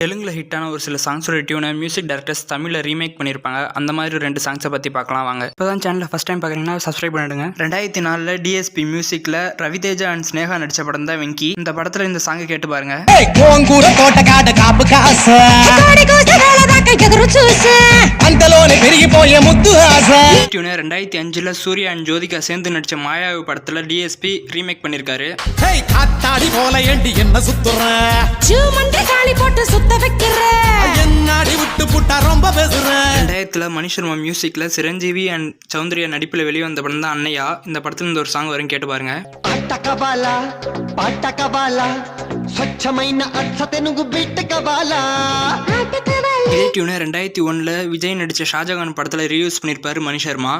தெலுங்குல ஹிட்டான ஒரு சில சாங்ஸோட டியூனை மியூசிக் டைரக்டர்ஸ் தமிழில் ரீமேக் பண்ணியிருப்பாங்க. அந்த மாதிரி 2 சாங்ஸை பற்றி பார்க்கலாம் வாங்க. இப்போ தான் சேனலில் ஃபஸ்ட் டைம் பார்க்குறீங்கன்னா சப்ஸ்கிரைப் பண்ணிடுங்க. 2004 டிஎஸ்பி மியூசிக்கில் ரவிதேஜா அண்ட் ஸ்னேகா நடித்த படம் தான் வெங்கி. இந்த படத்தில் இந்த சாங்கை கேட்டு பாருங்க. டியூனை 2005 சூர்யா அண்ட் ஜோதிகா சேர்ந்து நடிச்ச மாயாவி படத்தில் டிஎஸ்பி ரீமேக் பண்ணியிருக்காரு. மணிஷர்மா மியூசிக்ல சிரஞ்சீவி அண்ட் சௌந்தர்யா நடிப்புல வெளிவந்த படம் தான் அன்னையா. இந்த படத்துல இந்த ஒரு சாங் வரும், கேட்டு பாருங்க. இதே டியூனை 2001 விஜய் நடிச்ச ஷாஜகான் படத்துல ரீயூஸ் பண்ணிருப்பாரு மணிஷர்மா.